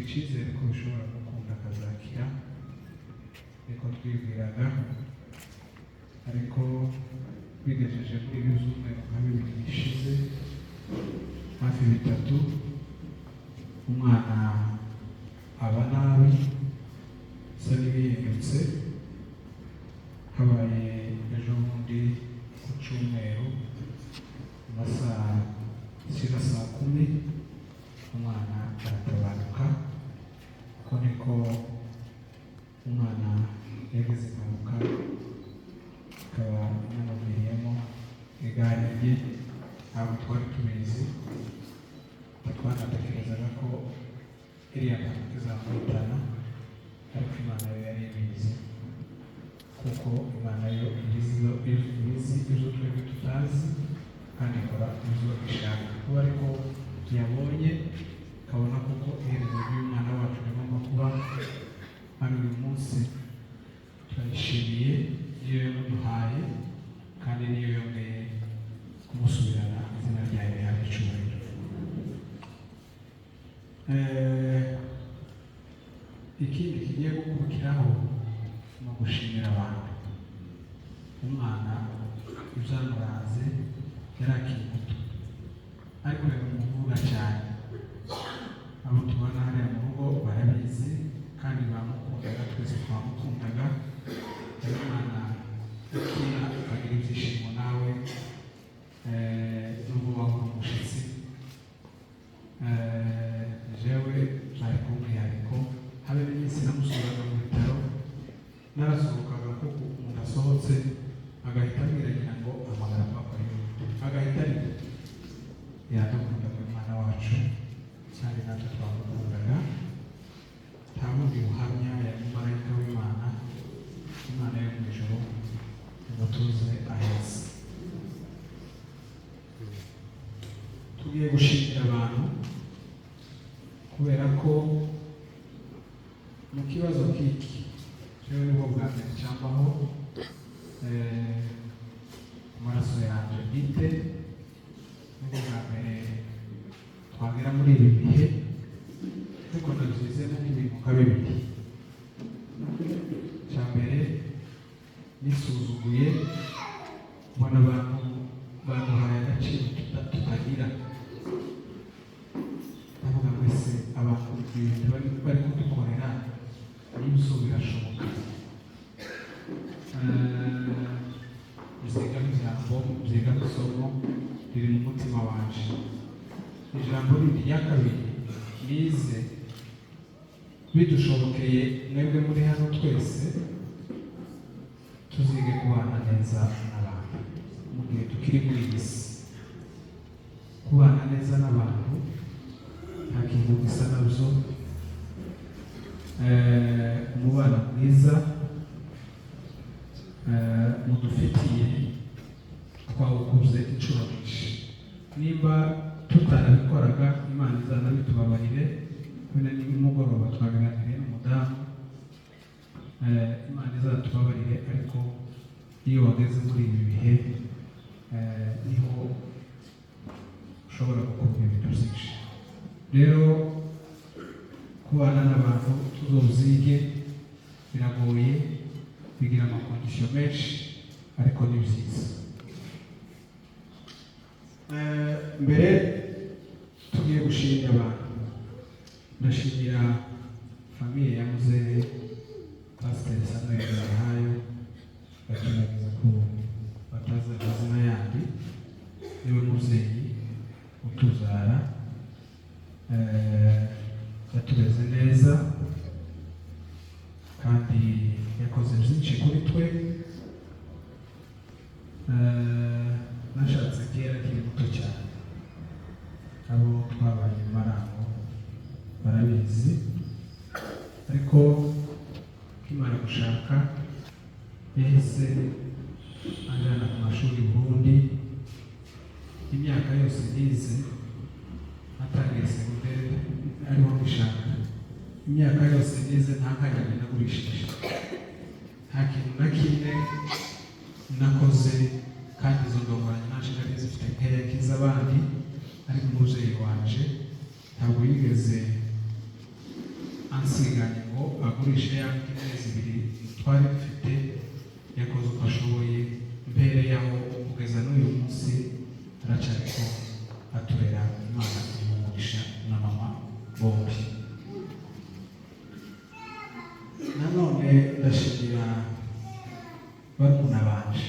icyizere ko ushobora gukunda akazakira niko twibwiraga, ariko bigejeje muri ibyumweru nka bibiri bishize hafi bitatu umwana aba nabi bisa n'ibihindutse. Habaye ejo bundi ku cyumweru amasaha zishyira saa 10 umwana aratabaruka. Uko niko umwana yagize impanuka akaba yanaviriyemo igare rye. Ntabwo twari tubizi, twanatekerezaga ko iriya mpanuka izamuhitana, ariko Imana yo yari ibizi, kuko Imana yo ibizi ibyo twebwe tutazi kandi ikora ibyo ishaka. Kuba ariko yabonye kabona kuko iherezo ry'umwana wacu rigomba kuba hano uyu munsi, turayishimiye iyo yamuduhaye kandi niyo yongeye kumusubirana. Izina ryayo rihabwe icyubahiro. Ikindi kigiye gukurikiraho ni ugushimira abantu. Umwana uzamuranze yari akiri muto, ariko yamuvuga cyane. Abo tubona hariya mu rugo barabizi kandi bamukundaga, twese twamukundaga. Umwana ukina akagira ibyishimo nawe nubwo wabura umushyitsi. Jewe ari ku mwihariko, habe n'iminsi namusuraga mu bitaro, narasohokaga kuko umuntu asohotse agahita amwiragira ngo amagara papa agahita ari yadukundaga umwana wacu kandi natwe twamukundaga. Nta bundi buhamya yari umumarayika w'Imana, Imana yo mu ijuru imutuze aheza. Tugiye gushimira abantu kubera ko mu kibazo k'iki rero nibwo bwa mbere cyambaho amaraso yanjye bwite, nibwo bwa mbere twagera muri ibi bihe, ariko nabyizemo n'ibintu nka bibiri. Cya mbere nisuzuguye mbona abantu baduhaye agaciro tutagira. Ndavuga mwese abantu ibintu bari kudukorera n'ibyo birashoboka. Muzigama ijambo, muzigama isomo riri mu mutima wanje. Ijambo rindi rya kabiri nize bidushobokeye mwebwe muri hano twese tuzige kubana neza n'abantu mu gihe tukiri muri iyi si. Kubana neza n'abantu nta kintu gisa nabyo. Umubano mwiza mudufitiye twawukuze inshuro nyinshi. Nimba tutarabikoraga Imana izanabitubabarire. Wenda nimugoroba twaganiriye n'umudamu, Imana izatubabarire, ariko iyo wageze muri ibi bihe niho ushobora gukora ibintu byinshi. Rero kubana n'abantu tuzozige biragoye, bigira amakondisiyo menshi ariko ni byiza. Mbere tugiye gushimira abantu, ndashimira famiye ya muzehe Pasiteri Samuel Barahayo bagerageza ko bataza amazina yandi, niwe mubyeyi utuzara, yatureze neza kandi yakoze byinshi kuri twe. Nashatse kera akiri muto cyane, abo twabanye mu marango barabizi, ariko nkimara gushaka yahise anjyana ku mashuri Burundi. Imyaka yose nize natangiye segonderi ariho mbishaka, imyaka yose nize nta kanyoni nagurishije, nta kintu na kimwe nakoze, kandi izo ndongoranye naje nari zifite nkeya nk'iz'abandi, ariko umubyeyi wanje ntabwo yigeze ansiganye ngo agurishe ya mezi ibiri twari dufite. Yakoze uko ashoboye mbere yaho kugeza n'uyu munsi aracyariko aturera. Imana imugisha na mama bombi. Nanone ndashimira barumuna banje,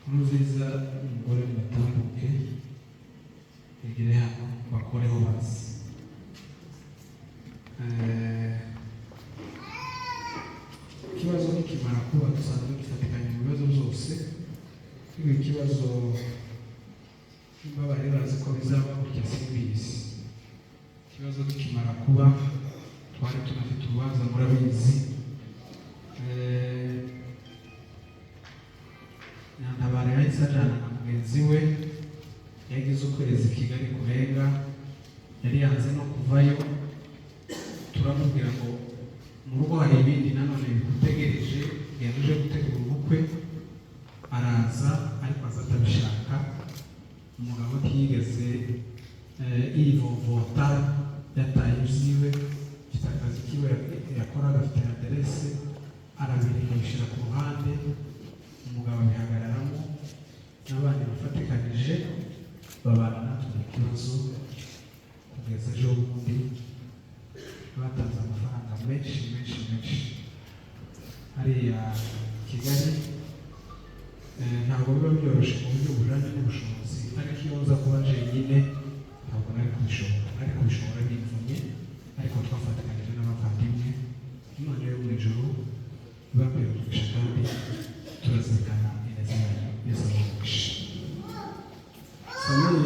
Nkurunziza umugore mutambuke egere hano bakoreho basi. Ikibazo nikimara kuba dusanzwe dufatikanye mu bibazo byose, ariko ikibazo bari bazi ko bizaba gutya simbizi. Ikibazo nikimara kuba twari tunafite urubanza murabizi, Nyantabara yahise ajyana na mugenzi we, yagize ukwezi Kigali kurenga, yari yanze no kuvayo. Turamubwira ngo mu rugo hari ibindi nanone bigutegereje, genda uje gutegura ubukwe. Araza, ariko aza atabishaka. Umugabo ntiyigeze yivovota, yataye ibyiwe, afite akazi kiwe yakoraga, afite aderese, arabireka abishyira ku ruhande. Umugabo abihagararamo, n'abandi bafatikanije babana natwe mu kibazo kugeza ejo bundi. Batanze amafaranga menshi hariya Kigali. Ntabwo biba byoroshye mu buryo bujyanye n'ubushobozi, ariko iyo nza kuba jenyine ntabwo nari kubishobora bimvunye, ariko twafatikanyije n'abavandimwe. Imana yo mu ijuru ibabere umugisha, kandi turazirikana ineza yayo yose umugisha. Samuel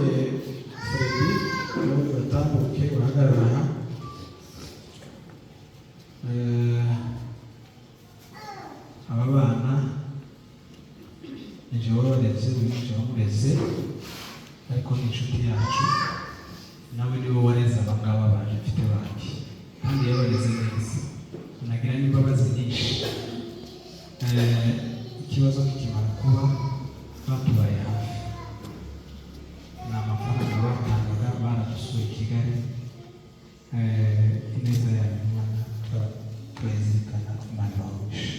Fredi n'ubundi batambuke bahagarara aha. Aba bana ni jyewe wabareze, uyu ni jyewe wamureze, ariko ni inshuti yacu. Nawe niwe wareze aba ngaba baje mfite bandi, kandi yabareze neza, unagira n'imbabazi nyinshi. Ikibazo kikimara kuba batubaye hafi, ni amafaranga batangaga, baradusuye i Kigali. Ineza yawe Imana turayizirikana, Imana ibahugishe.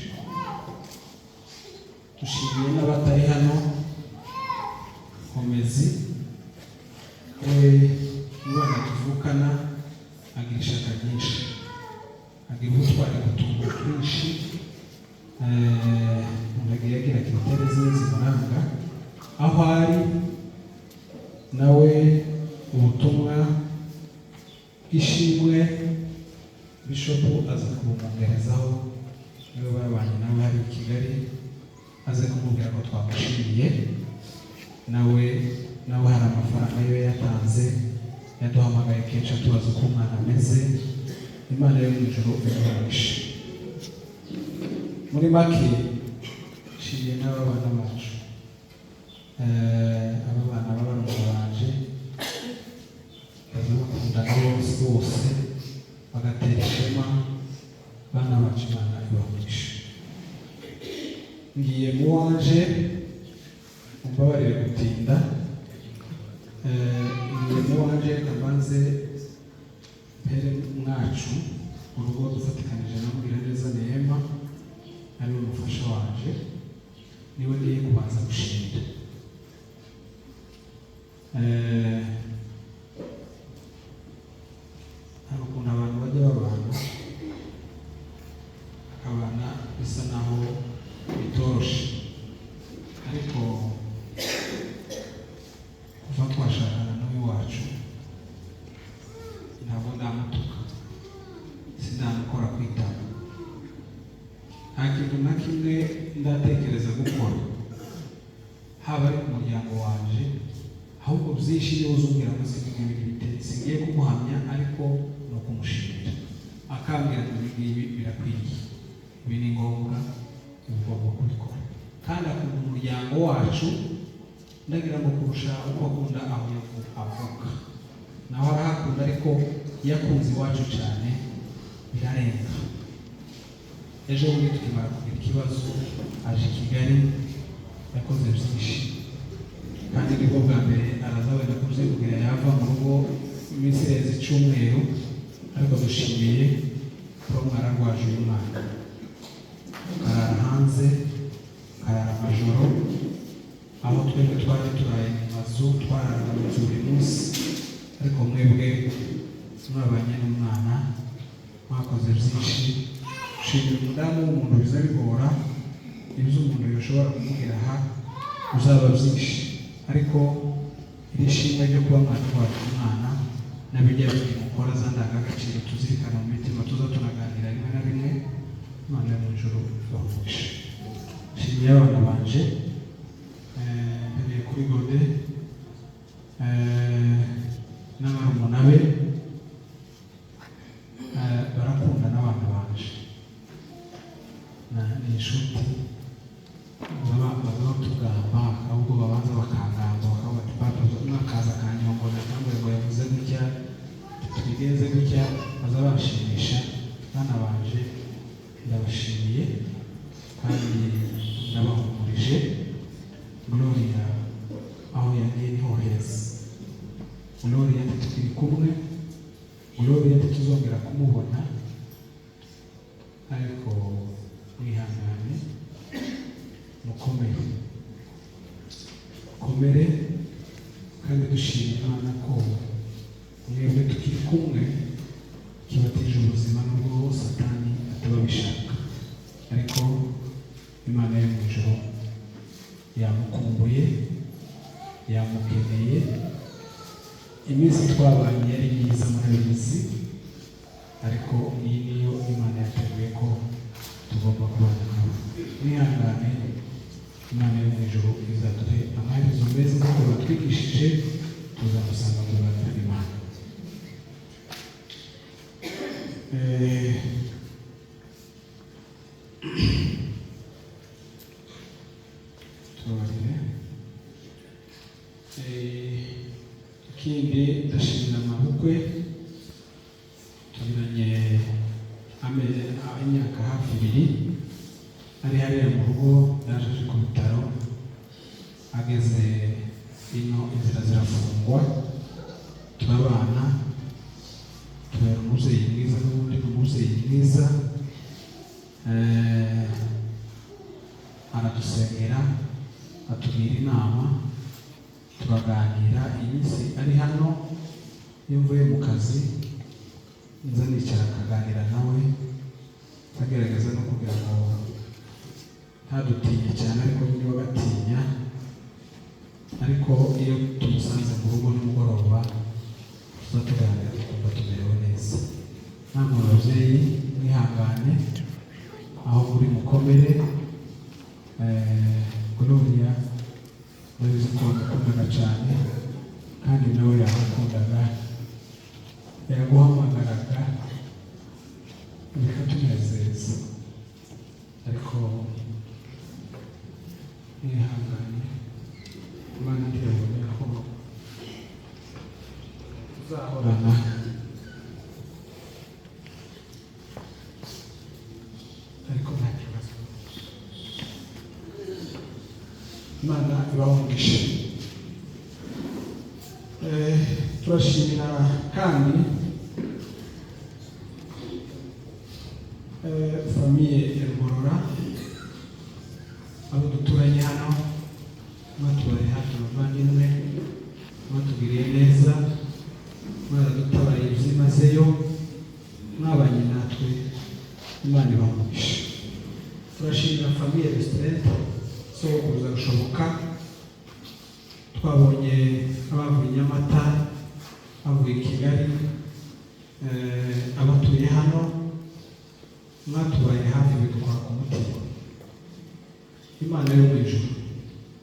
Dushimiye n'abatari hano, Komezi we umwana tuvukana agira ishaka ryinshi, agira ubutwari gutunga twinshi. Umuntu yagira kiriteri zimwe zimuranga aho ari, nawe ubutumwa bw'ishimwe Bishopu aza kubumwoherezaho. Niwe babanye nawe hari i Kigali, aze kumubwira ko twamushimiye. Nawe hari amafaranga yo yatanze, yaduhamagaye kenshi atubaza uko umwana ameze. Imana yo mu ijuru imugishe. Muri make nshimiye n'aba bana bacu, aba bana b'abarumuna banje bazakundana bose bagatera ishema. Bana bacu Imana ibahugishe. Ngiye mu wanje, umbabarire gutinda. Ngiye mu wanje kabanze mpere mwacu urugo dufatikanije na Mugiraneza Neema ari umufasha wanje, niwe ngiye kubanza gushimira. Hari ukuntu abantu bajya babana akabana bisa naho bitoroshe, ariko kuva twashakana n'uyu wacu ntabwo ndamutuka, sinamukora kwitaba, nta kintu na kimwe ndatekereza gukora haba ari ku muryango wanje, ahubwo byinshi iyo uzubwira ngo singiye kumuhamya, ariko ni ukumushimira, akambwira ngo ibi ngibi birakwiriye, ibi ni ngombwa, ugomba kubikora, kandi akunda umuryango wacu ndagira ngo kurusha uko akunda aho avuka, naho arahakunda, ariko iyo akunze iwacu cyane birarenga. Ejo bundi tukimara kugira ikibazo aje i Kigali, yakoze byinshi, kandi nibwo bwa mbere araza wenda kubyibwira yava mu rugo iminsi irenze icyumweru, ariko dushimiye ko mwararwaje uyu mwana, karara hanze, karara amajoro, aho twebwe twari turaye mu mazu, twararaga mu nzu buri munsi, ariko mwebwe mwabanye n'umwana mwakoze byinshi. Shimira umudamu w'umuntu biza bigora, ibyo umuntu yoshobora kumubwira aha uzaba byinshi, ariko iri shimwe ryo kuba mwatwaje umwana n'abijya bimukora za ndangagaciro tuzirikana mu mitima, tuza tunaganira rimwe na rimwe, Imana yo mu ijuru ibavugishe. Shimiye abana banje, mbereye kuri Gode n'abarumuna be, barakunda n'abana banje, ni inshuti, babaho tugamba, ahubwo babanza bakangamba, bakavuga ati papa mwakaza akanyongora, cyangwa ngo yavuze gutya, tubigenze gutya, baza bashimisha. Bana banje ndabashimiye kandi ndabahumurije. Gloria aho yagiye niho heza, Gloria tukiri kumwe, Gloria tuzongera kumubona, ariko mwihangane, mukomere kandi dushimira Imana ko mwebwe tukiri kumwe kibatije ubuzima, nubwo Satani atababishaka, ariko Imana yo mu ijuru yamukumbuye, yamukeneye. Iminsi twabanye yari myiza murabizi, ariko iyi niyo Imana yateguye ko tugomba kubana nawe. Mwihangane, Imana yo mu ijuru izaduhe amaherezo meza nk'uko batwigishije, tuzamusanga mu Rwanda Imana. Ikindi ndashimira amabukwe, tugiranye imyaka hafi 2, ari hariya mu rugo, yaje ku bitaro, ageze ino inzira zirafungwa, turabana, tubera umubyeyi mwiza, n'ubundi umubyeyi mwiza, aradusengera, atugira inama, turaganira. Iminsi ari hano, iyo mvuye mu kazi nza nicara akaganira nawe, agerageza no kugira ngo ntadutinye cyane, ariko nyine bagatinya, ariko iyo tumusanze mu rugo nimugoroba tuza tuganira, tukumva tumerewe neza. Namwe ababyeyi mwihangane, aho muri mukomere. Gloria urabizi ko yakundaga cyane, kandi nawe yakundaga, yaguhamagaraga bikatunezeza, ariko mwihangane, Imana irabona ko tuzahorana. Ariko nta kibazo, Imana ibahungishe. Turashimira kandi famiye Rugorora abo duturanye hano mwatubari hafi abavandimwe mwatugiriye neza mwaradutabaye byimazeyo mwabanye natwe Imana ibamugisha. Turashimira famiye Restaurant sokuruza gushoboka twabonye abavuye Nyamata avuye Kigali abatuye hano mwatubaye hafi bidukora ku mutima. Imana yo mu ijuru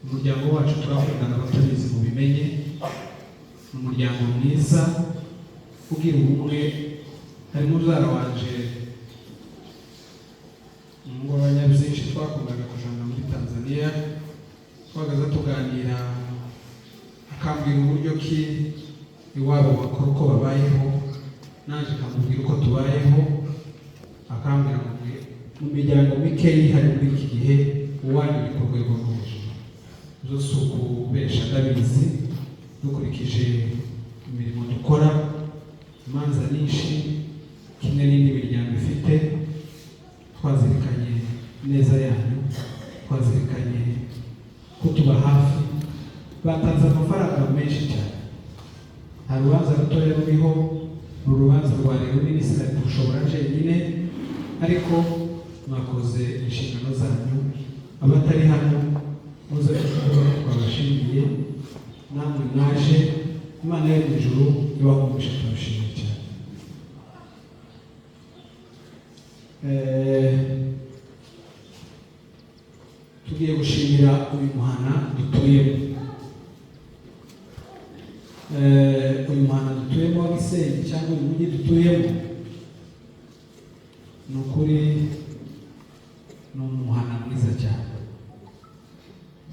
umuryango wacu turakundana abatabizi mu bimenye umuryango mwiza ugira ubumwe. Harimo uzara wanje ngo abanyabyinshi twakundaga kujana muri Tanzania twagaza tuganira akambwira uburyo ki iwabo bakora uko babayeho naje kamubwira uko tubayeho akambwira ngo mu miryango mikeyi hari muri iki gihe uwanyu uri ku rwego rwo hejuru zose ukubesha ndabizi dukurikije imirimo dukora imanza nyinshi kimwe n'indi miryango ifite twazirikanye neza yanyu twazirikanye kutuba hafi batanze amafaranga menshi cyane. Hari urubanza rutoya ruriho urubanza rwa runini sinabishobora jenyine ariko mwakoze inshingano zanyu. Abatari hano muze kuba twabashimiye namwe mwaje Imana yo mu ijuru ibahumisha turashimye cyane. Tugiye gushimira uyu muhana dutuyemo uyu muhana dutuyemo wa Gisenyi cyangwa uyu mujyi dutuyemo ni ukuri ni umuhana mwiza cyane.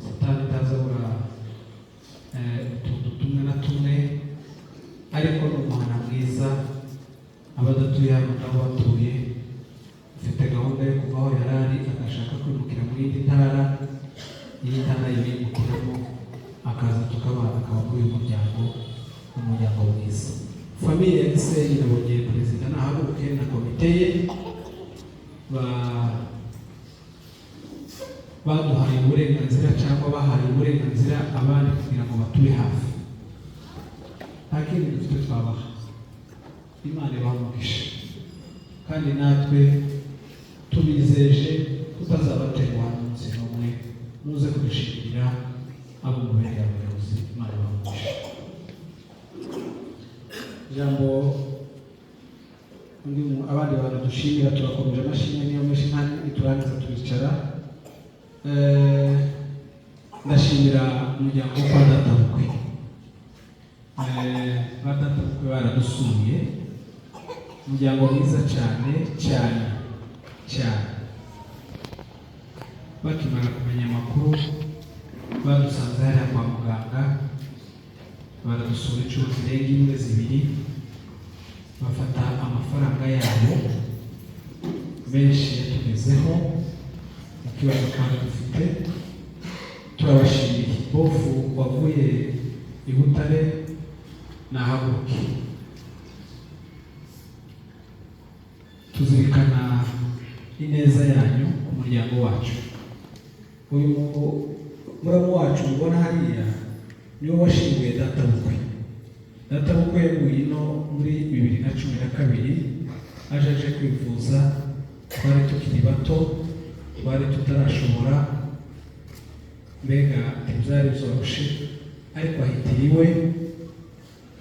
Satani tazabura utuntu tumwe na tumwe ariko ni umuhana mwiza. Abadatuye hano nabo batuye ufite gahunda yo kuva aho yarari agashaka kwimukira muri indi ntara iyi ntara yimukiramo akaza tukabana akaba muri uyu muryango umuryango mwiza. Famiye ya Gisenyi nabonye perezida nahaguruke na komite ye baduhaye uburenganzira cyangwa bahaye uburenganzira abandi kugira ngo batube hafi. Nta kindi dufite twabaha. Imana ibamugisha kandi natwe tubizeje tutazabaterwa n'umunsi n'umwe muze kudushimira abo mubereye abayobozi. Imana ibamugisha. Ijambo abandi bantu dushimira turakomeje amashimwe niyo menshi kandi niturangiza turicara. Ndashimira umuryango wo kwa databukwe. Ba databukwe baradusuye umuryango mwiza cyane cyane cyane. Bakimara kumenya amakuru badusanze hariya kwa muganga baradusura inshuro zirenga imwe zibiri bafata amafaranga yabo menshi yatugezeho mu kibazo kandi dufite. Turabashimiye. Bofu wavuye i Butare nahaguruke. Tuzirikana ineza yanyu ku muryango wacu. Uyu muramu wacu mubona hariya niwe washinguye databukwe. Databukwe yaguye ino muri 2012 aje kwivuza. Twari tukiri bato twari tutarashobora mbega ibyari byoroshye ariko ahitiriwe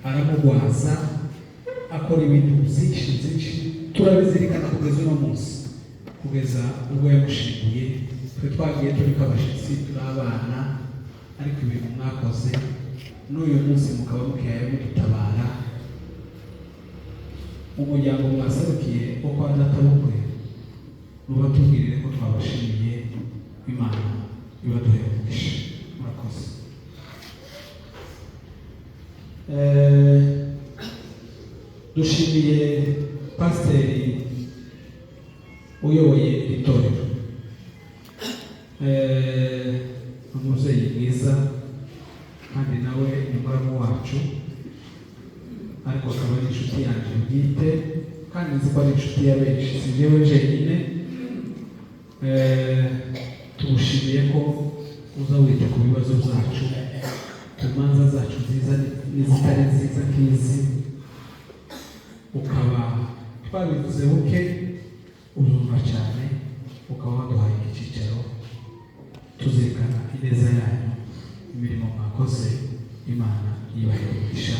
aramugwaza akora ibintu byinshi turabizirikana kugeza uno munsi kugeza ubwo yamushinguye. Twe twagiye turi kabashitsi turi abana ariko ibintu mwakoze n'uyu munsi mukaba mukiyaye mudutabara. Umuryango mwasarukiye wo kwa databukwe mubatubwirire ko twabashimiye. Imana ibaduhe umugisha. Murakoze. Dushimiye pasiteri uyoboye itorero umubyeyi mwiza kandi nawe ni muramu wacu ariko akaba ari inshuti yanjye bwite kandi nzi ko ari inshuti ya benshi si njyewe jenyine tugushimiye ko uza wita ku bibazo byacu, ku manza zacu nziza n'izitari nziza nk'izi, ukaba twabivuze buke uzumva cyane, ukaba waduhaye icyicaro tuzirikana ineza yanyu, imirimo mwakoze, Imana yibahisha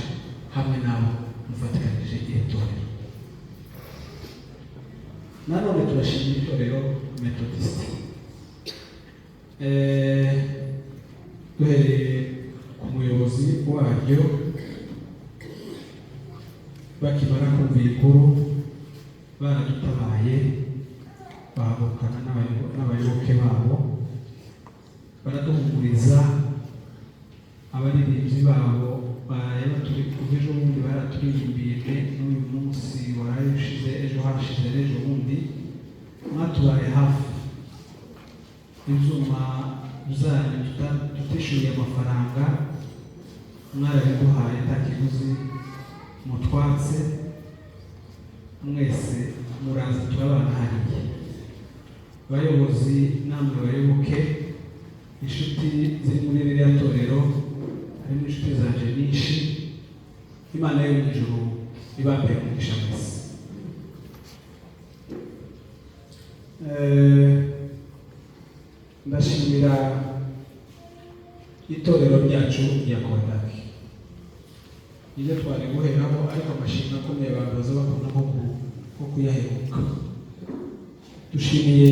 hamwe nabo mufatikanije iri torero. Nanone turashimira itorero Methodiste, duhereye ku muyobozi waryo bakimara kumva inkuru baradutabaye, bahagurukana n'abayoboke babo baraduhumuriza. Abaririmbyi babo turi kuva ejo bundi baraturimbiye n'uyu munsi warayushize, ejo hashize n'ejo bundi, mwatubaye hafi. Ibyuma zanyu tutishyuriye amafaranga mwarabiduhaye nta kiguzi mutwatse, mwese muraza turabana hariya. Bayobozi namwe bayoboke, inshuti ziri muri ririya torero, harimo inshuti zanje nyinshi, Imana yo mu ijuru ibambere umugisha mwese. Ndashimira itorero ryacu rya Kondaki, nibyo twari guheraho, ariko amashimwe akomeye abantu baza bakunda nko kuyaheruka. Dushimiye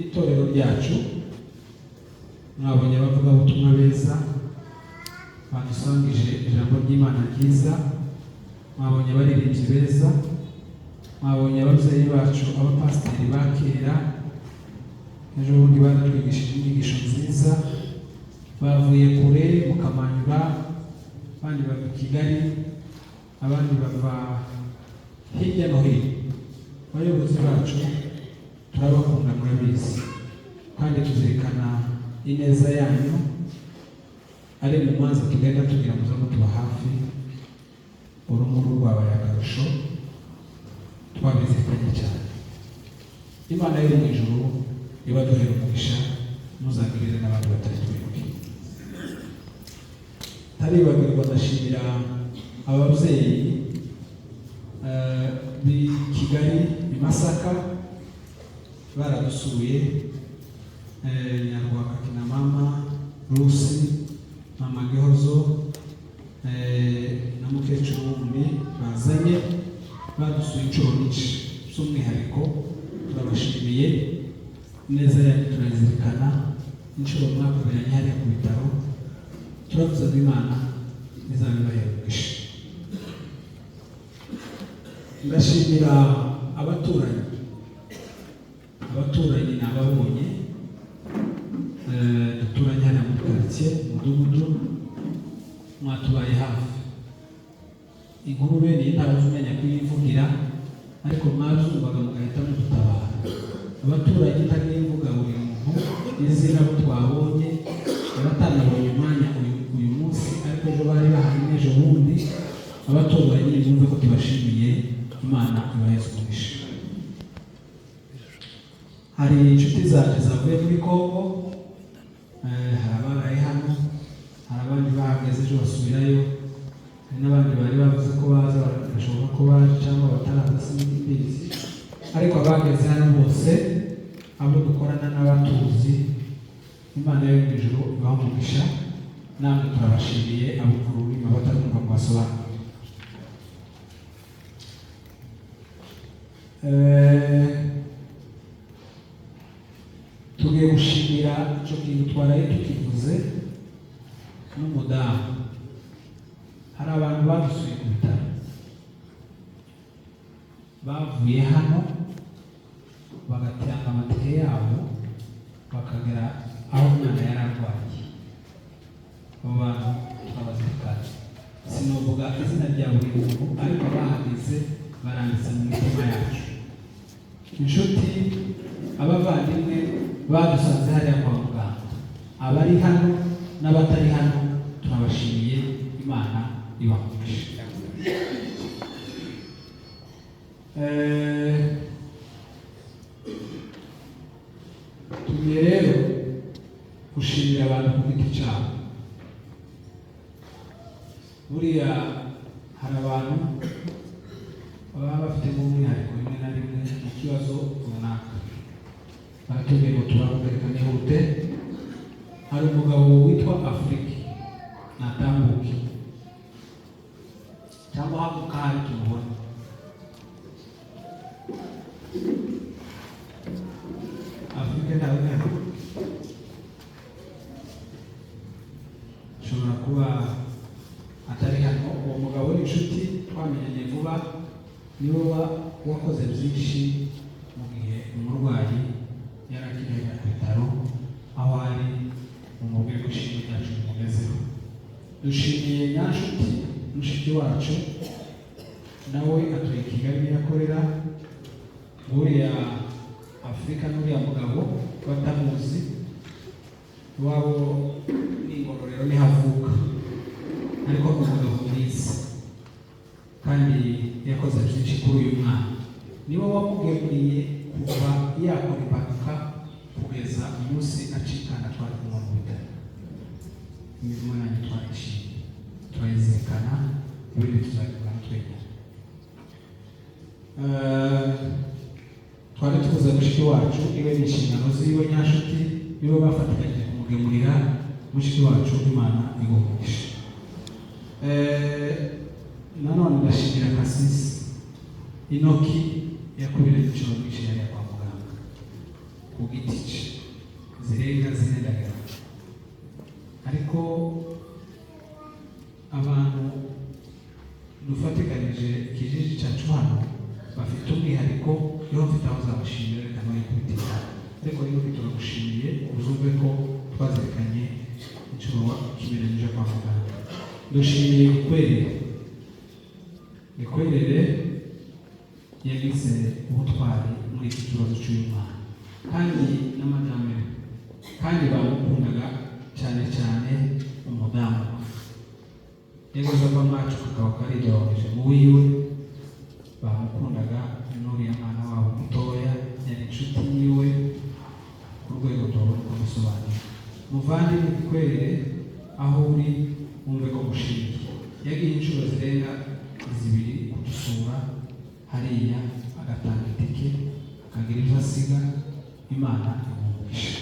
itorero ryacu, mwabonye abavugabutumwa beza badusangije ijambo ry'Imana ryiza, mwabonye abaririmbyi beza, mwabonye ababyeyi bacu abapasiteri ba kera, ejo bundi baratwigishije inyigisho nziza, bavuye kure mukamanyura, abandi bava Kigali, abandi bava hirya no hino. Abayobozi bacu turabakunda, murabizi, kandi tuzirikana ineza yanyu, ari mu manza tugenda tugira muza mutuba hafi, urumuri rwabaye akarusho, twabizirikanye cyane. Imana yo mu ijuru ibaduhere umugisha, muzagirire n'abandi batari twibuke. Taribagirwa ndashimira ababyeyi b'i Kigali, i Masaka, baradusuye, Nyarwaka na Mama Rusi, Mama Gihozo na mukecuru wundi bazanye, badusuye inshuro nyinshi. By'umwihariko turabashimiye, neza yanyu turazirikana, inshuro mwakoranye hariya ku bitaro, turavuze ngo Imana izabibahera umugisha. Ndashimira abaturanyi ni ababonye, duturanye hano muri karitsiye, umudugudu, mwatubaye hafi. Inkuru bene iyi ntawe umenya kuyivugira, ariko mwazumvaga mugahita mudutabara. Abaturanyi ntagivuga buri muntu, izina abo twabonye, abatanabonye umwanya uyu munsi, ariko ejo bari bahari n'ejo bundi. Abaturanyi bumve ko tubashimiye, Imana ibaheze umugisha. Hari inshuti zacu zavuye muri Kongo, hari abaraye hano, hari abandi bahageze ejo basubirayo, hari n'abandi bari bavuze ko baza, barashobora ko baje cyangwa bataraza simbizi, ariko abageze hano bose, abo dukorana n'abatuzi, Imana yo mu ijuru ibaha umugisha. Namwe turabashimiye, abumva ururimi abatarumva ngo basobanure. Tugiye gushimira icyo kintu twaraye tukivuze n'umudamu. Hari abantu badusuye ku bitaro, bavuye hano bagatanga amatike yabo bakagera aho umwana yari arwaye. Abo bantu twabazirikana, sinovuga izina rya buri muntu, ariko bahageze baranditse mu mitima yacu. Inshuti, abavandimwe badusanze hariya kwa muganga, abari hano n'abatari hano, turabashimiye, Imana ibamugisha. tugiye rero gushimira abantu ku giti cyabo. Buriya hari abantu baba bafite umwihariko rimwe na rimwe mu kibazo runaka, baratubwiye ngo turamugereka nihute. Hari umugabo witwa Afrique natambuke cyangwa haguka hari tumubona. Afrique nawe ashobora kuba atari hano. Uwo mugabo ni inshuti twamenyanye vuba, niwe wakoze byinshi mu gihe umurwayi yarakiriye ku bitaro, aho ari mu rwego rw'ishimwe ryacu rimugezeho. Dushimiye Nyanshuti mushiki wacu, nawe atuye i Kigali yakorera. Buriya Afrika n'uriya mugabo batamuzi, iwabo ni Ngororero niho avuka, ariko ni umugabo mwiza kandi yakoze byinshi kuri uyu mwana. Niwe wamuguriye kuva yakora impanuka kugeza umunsi acikana. Twari kumwe mu bitaro, imirimo yanyu twarishimye, turayizirikana, ibindi tuzabikora twenyine. Twari tuvuze mushiki wacu, iwe ni inshingano ziwe Nyanshuti, niwe bafatikanyije kumugemurira mushiki wacu, Imana igumugisha. Nanone ndashimira Kasisi Inoki yakubira igiciro nyinshi yari kwa muganga ku giti cye zirenga zinendaga, ariko abantu dufatikanije ikijiji cyacu hano bafite umwihariko. Iyo mfite aho zabashimira reka nawe kubitira, ariko niba ufite uragushimiye uzumve ko twazirikanye inshuro kimeranyije kwa muganga. Dushimiye Ikwerere yagize ubutwari muri iki kibazo cy'uyu mwana, kandi n'amajyambere, kandi bamukundaga cyane cyane umudamu yaguze ko mwacu kakaba karidohoje mu wiwe, bamukundaga. N'uriya mwana wabo mutoya yari inshuti yiwe ku rwego tubona kumusobanurira. Muvandimwe Ikwerere, aho uri wumve ko mushimiye. Yagiye inshuro zirenga 2 kudusura hariya, agatanga itike, akagira ibyo asiga. Imana imumugisha.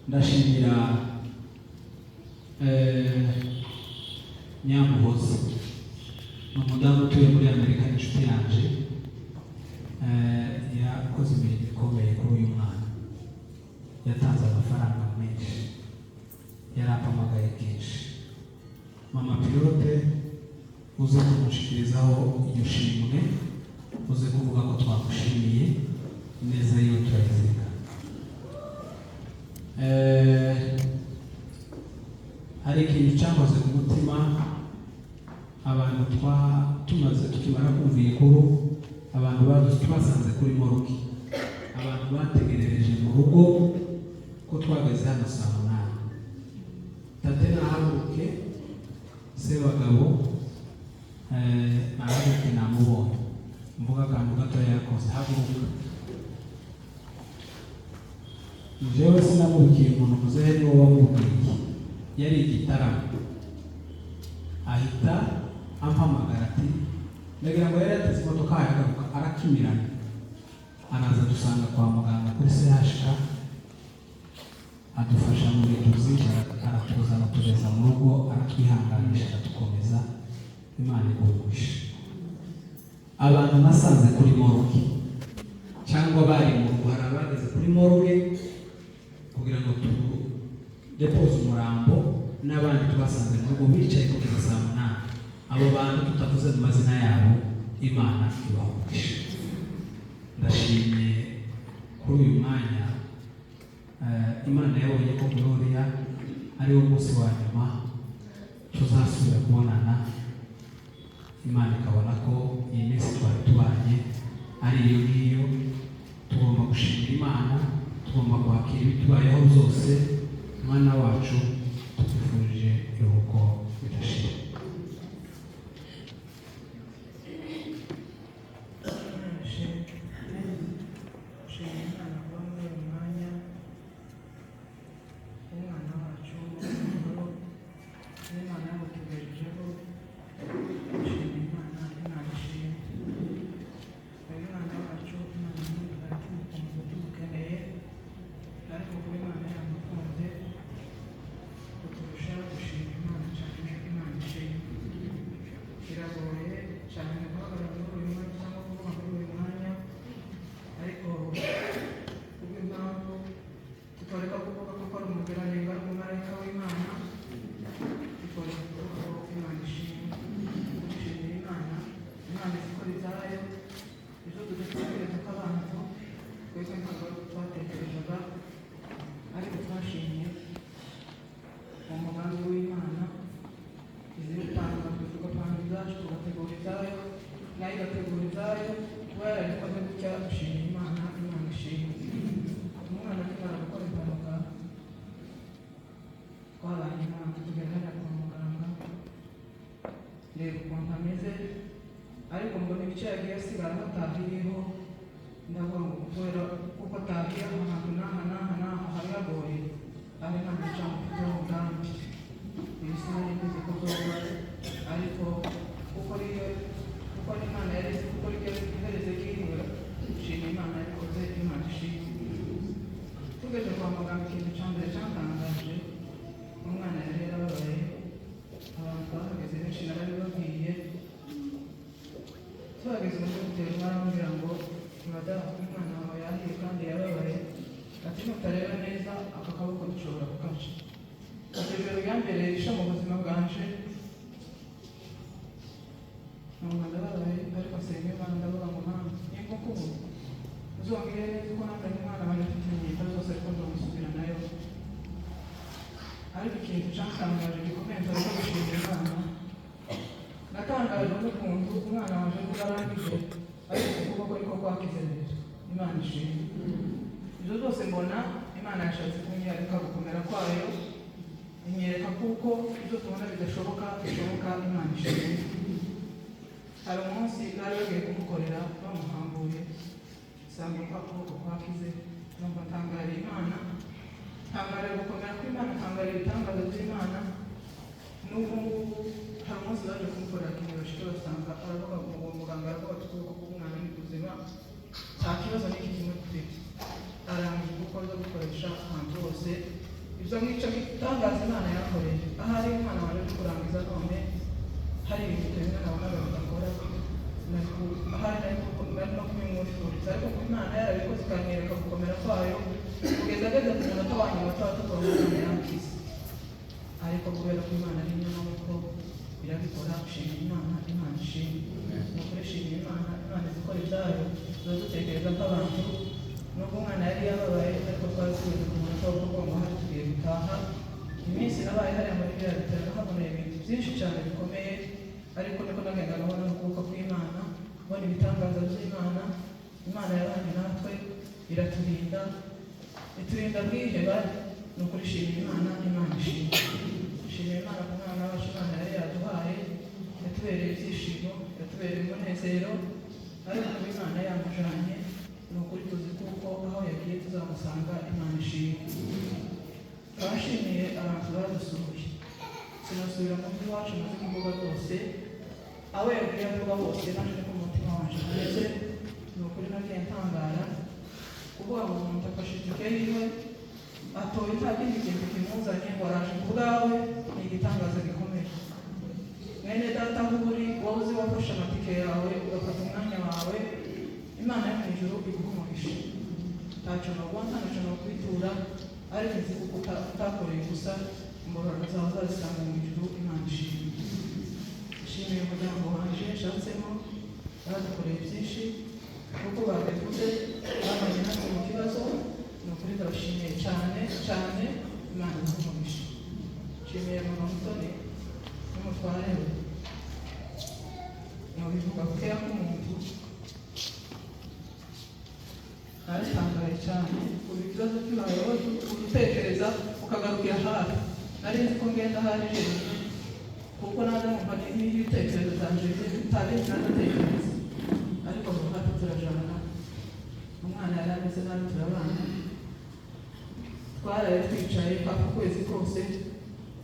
Ndashimira Nyamuhoza, ni umudamu utuye muri Amerika, inshuti yanjye. Yakoze imirimo ikomeye kuri uyu mwana, yatanze amafaranga menshi, yarampamagaye kenshi. Mama Pilote, uze kumushikirizaho iryo shimwe, uze kuvuga ko twamushimiye neza, yiwe turayizirika. Hari ikintu cyakoze ku mutima abantu tumaze tukimara kumva iyi nkuru. Abantu twasanze kuri moroki, abantu bategerereje mu rugo ko twageze hano saa 8. Tate nahaguruke, Sebagabo nahaguruke namubonye, mvuga akantu gatoya yakoze, haguruka. Njyewe sinamurukiye umuntu, muzehe niwe wamubwiye, yari igitaramo. Ahita ampamagara ati ndagira ngo yari yateze imodoka yagaruka, arakimirana, araza dusanga kwa muganga kuri CHK, adufasha mu bintu byinshi, aratuzana tugeza mu rugo, aratwihanganisha, aratukomeza. Imana igumugisha. Abantu nasanze kuri moroki cyangwa bari mu rugo, hari abageze kuri moroki kugira ngo tudepoze umurambo, n'abandi twasanze mu rugo bicaye kugeza saa 8. Abo bantu tutavuze mu mazina yabo, Imana ibahumugisha. Ndashimye kuri uyu mwanya. Imana yabonye ko Gloria ari wo munsi wa nyuma tuzasubira kubonana. Imana ikabona ko iyi minsi twari tubanye ari iyo ngiyo. Tugomba gushimira Imana, tugomba kwakira ibitubayeho byose. Mwana wacu tufurije iruhuko bidashira. nayo igategura ibyayo kuba yarabikoze gutya dushimira Imana. Imana ishimwe. Umwana akimara gukora impanuka twabanye Imana tugerageza kwa muganga reba ukuntu ameze, ariko mbona ibice yagiye asigara hatahiriho, ndavuga ngo kubera kuko atahiye ahantu n'aha hari hagoye, ari nta gica mufite umugambi ibisi nari mbizi ko zoba, ariko kuko Imana yari izi kuko ihereze ry'iwe, shima Imana yabikoze. Imana ishimwe. Tugeze kwa muganga ikintu cya mbere cyatangaje, umwana yari yarababaye, abantu bahageze benshi narabibabwiye, tuhageze muri hoteli barambwira ngo madamu umwana wawe yahiye kandi yababaye, ati nutareba neza aka kaboko dushobora kukaca. Iryo joro ryambereye isha mu buzima bwanje, numva ndababaye, ariko senga Imana ndavuga ngo Mana niko kubu uzongere neza uko nambanye umwana wanjye afite inyita zose ariko nzomusubira nayo. Ariko ikintu cyatangaje gikomeye nza gushimira Imana, natangajwe n'ukuntu umwana waje kugarangije ariko ukuboko ariko kwakize neza. Imana ishimwe. Ibyo byose mbona Imana yashatse kunyereka gukomera kwayo, inyereka kuko ibyo tubona bidashoboka bishoboka. Imana ishimwe. Hari umunsi bari bagiye kumukorera bamuhambuye, usanga ukuboko kwakize, numva ntangariye Imana, ntangariye gukomera kw'Imana, ntangariye ibitangaza by'Imana. N'ubu ngubu hari umunsi baje kumukorera kinyoshye, basanga aravuga ngo uwo muganga aravuga ati ukuboko k'umwana ni kuzima, nta kibazo n'iki kimwe dufite, arangije kuko zo gukoresha ahantu hose. Ibyo ngicyo bitangaza Imana yakoreye. Ahari umwana waje kurangiza none hari ibintu bimwe nabonaga bidakora, ahari nari no kubimwifuriza, ariko ku Imana yarabikoze ikanyereka gukomera kwayo, kugeza ageze ku munota wa nyuma tuba tukora umwana yakize. Ariko kubera ko Imana ari inyamaboko irabikora, shimira Imana. Imana ishimwe. Ni ukuri shimira Imana. Imana izikora ibyayo, tuba dutekereza ko abantu nubwo umwana yari yababaye, ariko twari tugeze ku munota wo kuvuga ngo hari tugiye gutaha. Iminsi nabaye hariya muri biriya bitaro nahaboneye ibintu byinshi cyane bikomeye, ariko niko nagenda nabona ukuboko kw'Imana, mbona ibitangaza by'Imana. Imana yabanye natwe iraturinda, iturinda bwiheba. Ni ukuri shimira Imana. Imana ishimwe. Shimira Imana ku mwana wacu Imana yari yaduhaye, yatubereye ibyishimo, yatubereye umunezero, ariko kuba Imana yamujanye, ni ukuri tuzi kuko aho yagiye tuzamusanga. Imana ishimwe. Twashimiye abantu badusuye, sinasubira mu by'iwacu maze kuvuga rwose, abo yagiye avuga bose naje ku mutima wanje ndetse ni ukuri nagiye ntangara kuvuga ngo umuntu afashe itike yiwe atoye nta kindi kintu kimuzanye ngo araje ku bwawe, ni igitangaza gikomeye. Mwene data aho uri, wowe uzi wafashe amatike yawe ugafata umwanya wawe, Imana yo mu ijuru iguha umugisha. Ntacyo nobona, ntacyo nokwitura, ariko nzi kuko utakoreye gusa, ingororano zawe zazisanga mu ijuru. Imana ishimwe. Ishimiye umuryango wanje nshatsemo, badukoreye byinshi kuko babivuze, bamanye natwe mu kibazo. Ni ukuri ndabashimiye cyane cyane. Imana iguha umugisha. Nshimiye mama Mutoni n'umutware we, nobivuga kuko nk'umuntu aratangaye cyane. Ubu ikibazo cy'ubayeho utekereza ukagarukira hafi, nari nzi ko ngenda hari jenoside kuko naza numva n'ibitekerezo byanjye bitabindi nanatekereza, ariko mu hafi turajana. Umwana yari ameze nabi, turabana, twaraye twicaye hafi ukwezi kose,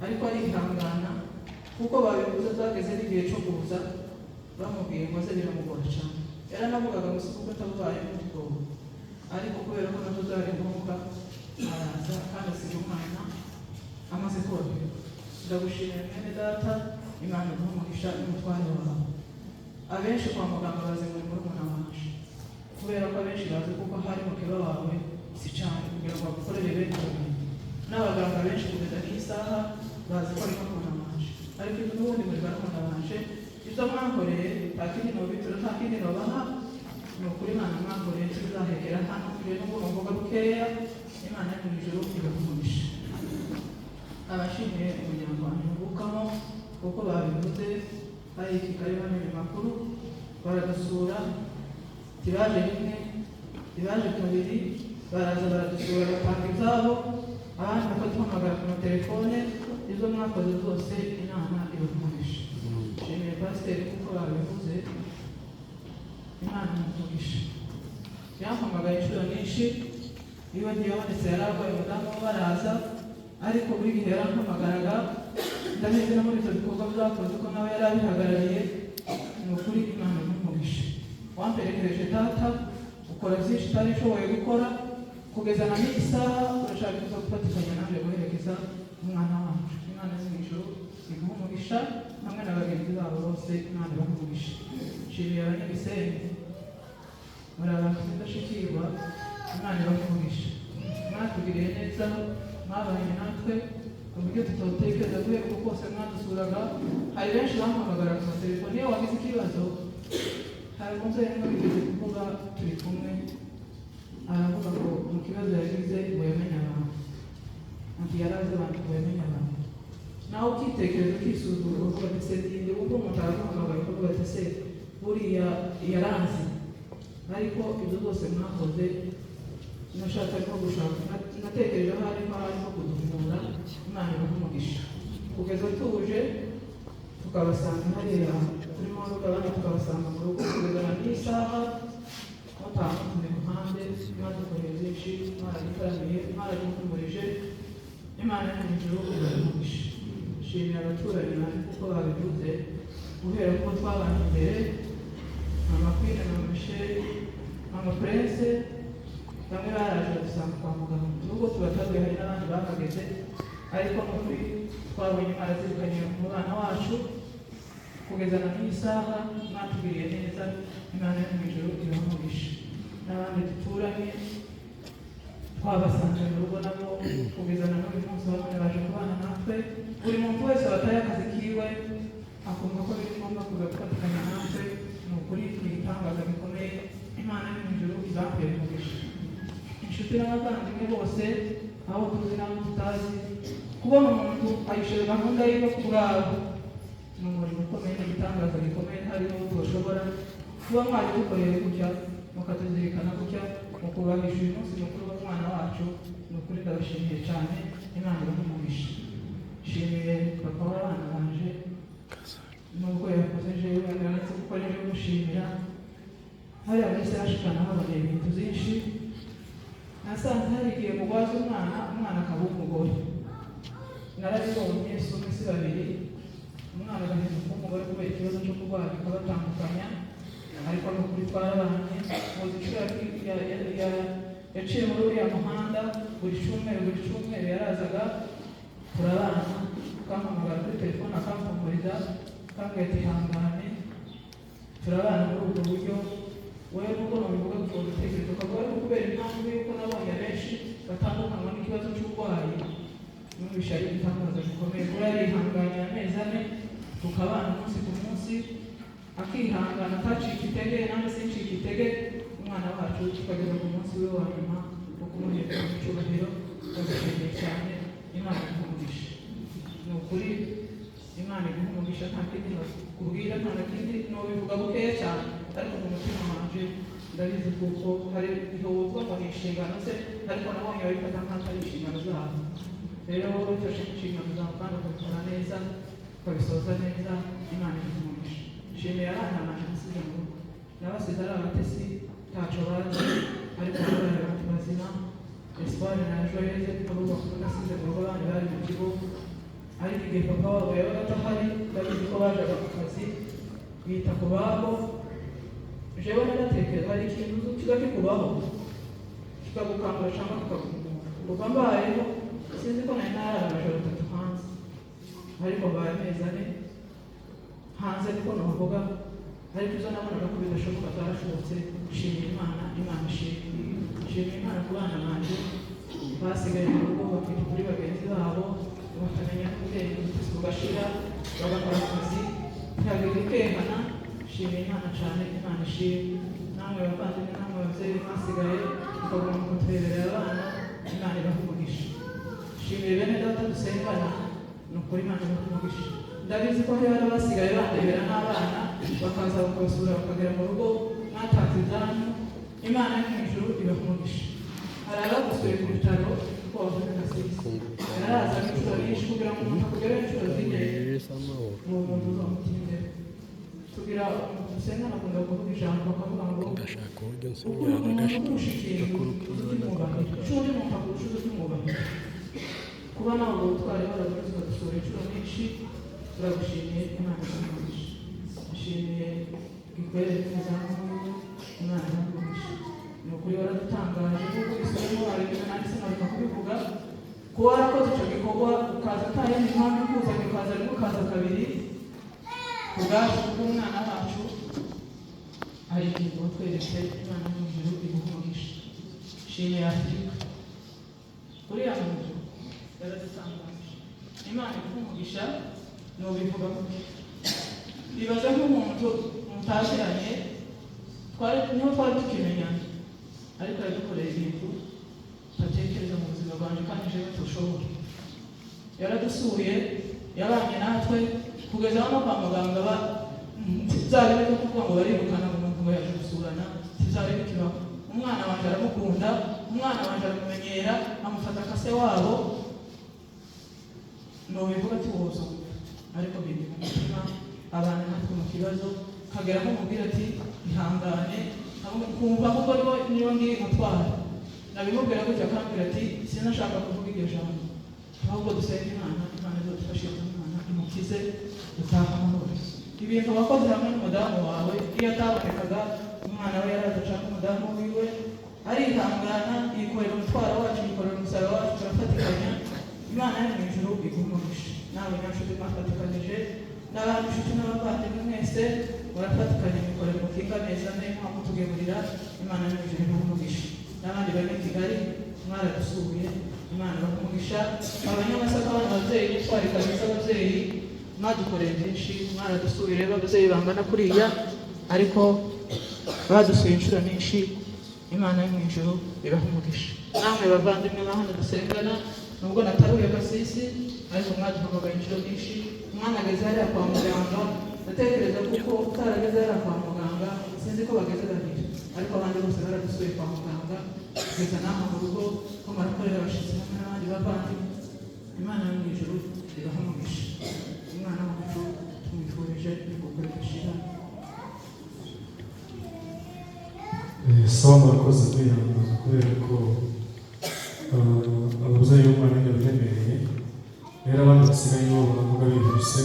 ariko arihangana kuko babivuze zageze n'igihe cyo kuza, bamubwiye ngo aze biramugora cyane. Yaranavugaga gusa kuko atabubaye n'ubwoba, ariko kubera ko nazo zari ngombwa araza kandi asiga umwana amaze koroherwa. Ndagushimira mwene data, Imana iguha umugisha n'umutware wawe. Abenshi kwa muganga bazi muri murumuna wanje, kubera ko abenshi bazi kuko hari mukeba wawe si cyane kugira ngo bagukorere bene umuntu. N'abaganga benshi kugeza n'isaha bazi ko ari murumuna wanje, ariko n'ubundi muri barumuna wanje ibyo mwankoreye nta kindi nobitura, nta kindi nobaha. Ni ukuri Imana mwankoreye tuzahegera hano kure n'uburongoga bukeya. Imana yo mu ijuru iguha umugisha. Abashimiye umuryango wanjye mvukamo kuko babivuze, hari Kigali bamenye makuru, baradusura, tibaje rimwe, tibaje kabiri, baraza baradusura batanga ibyabo, abandi bakaduhamagara ku matelefone, izo mwakoze zose inama ibavugisha. Nshimiye pasiteri kuko babivuze, Imana imuvugisha. Yampamagaye inshuro nyinshi, iyo agiye abonetse yari arwaye umudamu we baraza, ariko buri gihe yarampamagaraga, ndabizi no muri ibyo bikorwa byakoze ko nawe yari abihagarariye, ni ukuri Imana imuvugisha. Wamperekereje data, ukora byinshi utari ushoboye gukora, kugeza na n'iyi saha urashaka kuza gufatikanya nanjye guherekeza umwana wacu. Imana yo mu ijuru iguhe umugisha, hamwe na bagenzi babo bose Imana ibahe umugisha. Nshimiye abanyagisenyi, muri abantu tudashikirwa, Imana ibahe umugisha. Mwatugiriye neza, mwabanye natwe ku buryo tutotekereza guhera uko kose mwadusuraga. Hari benshi bampamagara ku matelefoni, iyo wagize ikibazo, hari umubyeyi umwe wigeze kuvuga turi kumwe, aravuga ngo mu kibazo yagize ngo yamenye abantu, ati yarazi abantu ngo yamenye abantu. Nawe ukitekereza ukisuzuma uvuga ati se ndinde, kuko umuntu araguhamagara ukavuga ati se buriya yaranzi. Ariko ibyo byose mwakoze, nashatse ariko gushaka, natekereje aho harimo kuduhumura. Imana ibahe umugisha. Kugeza tuje tukabasanga hariya turimo abandi tukabasanga mu rugo, kugeza n'isaha mutamutume ruhande, mwadukoreye byinshi, mwaragitaramiye, mwaragikumurije. Imana yo mu ijuru ibahe umugisha. Nshimira abaturanyi banjye kuko babivuze, guhera kuko twabanye imbere, Mama Queen, Mama Michelle, Mama Prince, bamwe baraje badusanga kwa muganga, nubwo tubatabuye hari n'abandi bahageze, ariko n'ukuri twabonye mwarazirikanye mu bana wacu, kugeza na n'iyi saha mwatugiriye neza. Imana yo mu ijuru ibahe umugisha. N'abandi duturanye twabasanze mu rugo nabo, kugeza na n'uyu munsi bamwe baje kubana natwe. Buri muntu wese wataye akazi kiwe akumva ko biri ngombwa kuza gufatikanya natwe, ni ukuri ibitangaza bikomeye. Imana yo mu ijuru ibahe umugisha. Inshuti n'abavandimwe bose, aho tuzi n'abo tutazi, kubona umuntu ayishyura gahunda yiwe ku bwabo ni umurimo ukomeye, n'igitangaza gikomeye. Hariho utoshobora kuba mwaje dukoreye gutya, mukatuzirikana gutya, mukubahisha uyu munsi mukuru w'umwana wacu. Ni ukuri ndabashimiye cyane. Imana ibahe umugisha. Nshimiye papa w'abana banje, nubwo yakoze jewe ndetse kuko rero gushimira hariya muri sashikana haboneye ibintu byinshi. Nasanze hari igihe mugwaza umwana akaba umugore, narabibonye si umwe si babiri, umwana agahinduka umugore kubera ikibazo cyo kurwara bikabatandukanya. Ariko ni ukuri twarabanye, muzi inshuro yaciye muri uriya muhanda, buri cyumweru yarazaga turabana, akampamagara kuri telefone akampumuriza, akambwira ati ihangane, turabana muri ubwo buryo. Wowe nubwo nubivuga ngo utekereza ukavuga ariko kubera impamvu y'uko nabonye benshi batandukanywa n'ikibazo cy'uburwayi, numvise ari igitangaza gikomeye. Kuba yarihanganye amezi 4 tukabana umunsi ku munsi, akihangana atacika intege, nanjye sincika intege. Umwana wacu tukageza ku munsi we wa nyuma wo kumuhera mu cyubahiro. Ndabashimiye cyane. Imana ibahe umugisha. Ni ukuri Imana ibahe umugisha. Nta kindi nakubwira, nta na kindi nobivuga bukeya cyane, ariko mu mutima wanje ndabizi kuko hari igihe wumva ngo ni inshingano ze, ariko nabonye babifata nk'aho ari inshingano zabo. Rero wowe ufashe inshingano zawe kandi ukabikora neza, ukabisoza neza, Imana ibahe umugisha. Nshimiye abana banje nasize mu rugo, nabasize ari abatesi ntacyo bazi, ariko barabaye abantu bazima. Espoir na Joyeze nabo bakuru nasize mu rugo, abandi bari mu kigo. Ariko igihe papa wabo yabaga atahari, babizi ko bajaga ku kazi, bita ku babo. Jewe naratekereza hari ikintu kiza kikubaho kikagukangura cyangwa kikagukumura. Kuva mbayeho sinzi ko nari narara amajoro 3 hanze, ariko mbaye amezi 4 hanze, ariko navuga ariko izo nabonaga ko bidashoboka byarashobotse. Nshimira Imana. Imana ishimwe. Nshimira Imana ku bana banjye basigaye mu rugo, bakita kuri bagenzi babo, bakamenya n'ubwenge bugashira, bagakora akazi ntihagire ukehana. Nshimira Imana cyane. Imana ishimwe. Namwe bavandimwe, namwe babyeyi mwasigaye mukaguma mukutureberera abana, Imana ibahe umugisha. Nshimire bene data dusengana, ni ukuri Imana ibahe umugisha. Ndabizi ko hari abasigaye bandebera n'abana, bakaza bakabasura bakagera mu rugo mwatanze ibyanyu. Imana yo mu ijuru ibaha. Hari abagusura ku bitaro kuko bavuga Gasisi, araza inshuro nyinshi kugira ngo umuntu akugere inshuro z'ingenzi mu muntu uzamutinde. Tugira umusengana akunda kuvuga ijambo bakavuga ngo umuntu umushikiye utimwubahira undi muntu akurusha utimwubahira. Kuba nawe ubutwari barabuze badusura inshuro nyinshi turagushimiye. Imana ikamugisha. Nshimiye ikwereke izamuye. Imana ikamugisha. Ni ukuri waradutangaje kuko bisabemo ariko nanjye sinabika kubivuga ko warakoze icyo gikorwa ukaza atayindi mpamvu ikuzanye ukaza rimwe ukaza kabiri ubwacu bw'umwana wacu hari ikintu watweretse. Imana yo mu ijuru iguha umugisha. Shimye Afurika uriya muntu yaradutangaje. Imana iguha umugisha. Nubivuga kuki bibaza nk'umuntu mutaziranye niho twari tukimenyana, ariko yadukoreye ibintu tatekereza mu buzima bwanjye kandi jewe tushobora. Yaradusuye, yabanye natwe kugeza aho no kwa muganga byari byo kuvuga ngo barirukana umuntu ngo yaje gusurana, byari bikibaho. Umwana wanje aramukunda, umwana wanje aramumenyera, amufata akase wabo. Nubivuga ati woza ariko bindi mu mutima abana natwe mu kibazo kagera nko mubwira ati ihangane kumva kuko niyo ngiye gutwara. Nabimubwira gutya akambwira ati sinashaka kuvuga iryo jambo, ahubwo dusenga Imana. Imana izadufashe umwana imukize dutaha amahoro. Ibintu wakoze hamwe n'umudamu wawe iyo atabonekaga umwana we yaraza ashaka umudamu wiwe arihangana yikorera umutwaro wacu, yikorera umusaraba wacu, turafatikanya. Imana yo mu ijuru iguha umugisha. Nawe nyanshuti mwafatikanije n'abandi inshuti n'abavandimwe mwese murafatikanya mukorera umukinga neza neza mutugemurira. Imana yo mu ijuru iguha umugisha. N'abandi bari i Kigali mwaradusuye. Imana ibaha umugisha. Abanyamasaka ababyeyi n'itwari kabisa ababyeyi mwadukoreye byinshi, mwaradusuye. Rero ababyeyi bangana kuriya ariko badusuye inshuro nyinshi. Imana yo mu ijuru ibaha umugisha. Namwe bavandimwe bahano dusengana nubwo nataruye Gasisi ariko mwaduhaga inshuro nyinshi. Umwana ageze hariya kwa muganga ndatekereza kuko utarageze hariya kwa muganga sinzi ko bageze babiri, ariko abandi bose baradusuye kwa muganga kugeza n'aho mu rugo ko marakorera abashyitsi hamwe n'abandi bavandimwe. Imana yo mu ijuru ibaha umugisha. Umwana wacu tumwifurije gukora gashira. Sawa murakoze kwihangana kubera ko ababyeyi b'umwana yabiremereye. Rero abandi basigaye bo baravuga bihuse,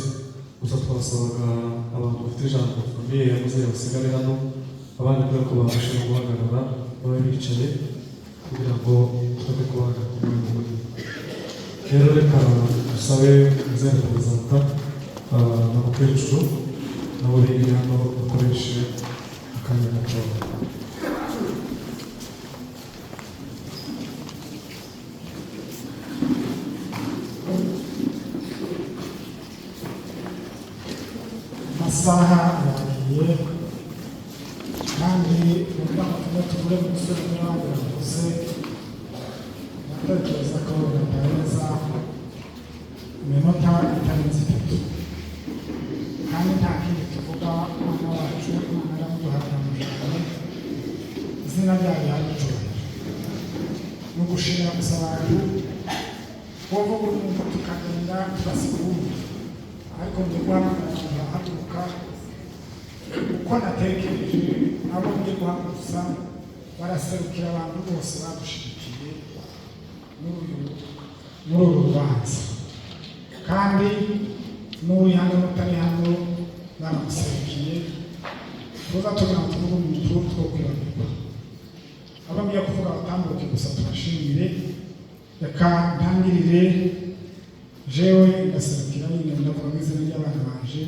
gusa twasabaga abantu bafite ijambo famiye yavuze basigare hano, abandi kubera ko babasha no guhagarara babe bicaye kugira ngo tujye kubahagarara ku mwanya munini. Rero reka dusabe inzego zata n'abakecuru nabo biri hano bakoreshe akanya gatoya. Amasaha yagiye kandi mu mwaka tugure mu musore n'abandi bakuze, ndatekereza ko bitarenza iminota itarenze 3 kandi nta kindi tuvuga. Umwana wacu Imana yaramuduhaye amujyane, izina ryayo yaducyubahiro. Ni ugushimira gusa abantu wowe buri muntu tukagenda tubasiga ubundi, ariko ngiye guhamagara haguruka uko natekereje nabo ngiye guhaguruka baraserukira abantu bose badushigikiye muri uru rubanza, kandi n'uri hano n'utari hano baramuserukiye. tuza tugira ngo tuvuge umuntu two kwibagirwa. Aba ngiye kuvuga batambuke gusa tubashimire. Reka ntangirire jewe ngaserukira nyine ndavuga mu izina ry'abana banje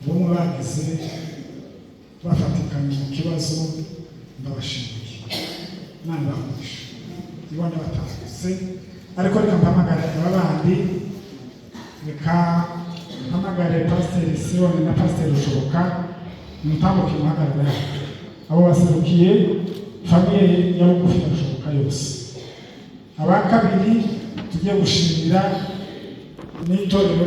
bomwe bagize bafatikanye mu kibazo, ndabashimiye. Imana ibahe ibona batandutse, ariko reka mpamagare abandi. Reka mpamagare Pasiteri Siyoni na Pasiteri Rushoboka mutambuke muhagarara. Abo baserukiye famiye ya bugufi ya Rushoboka yose. Aba kabiri tugiye gushimira n'itorero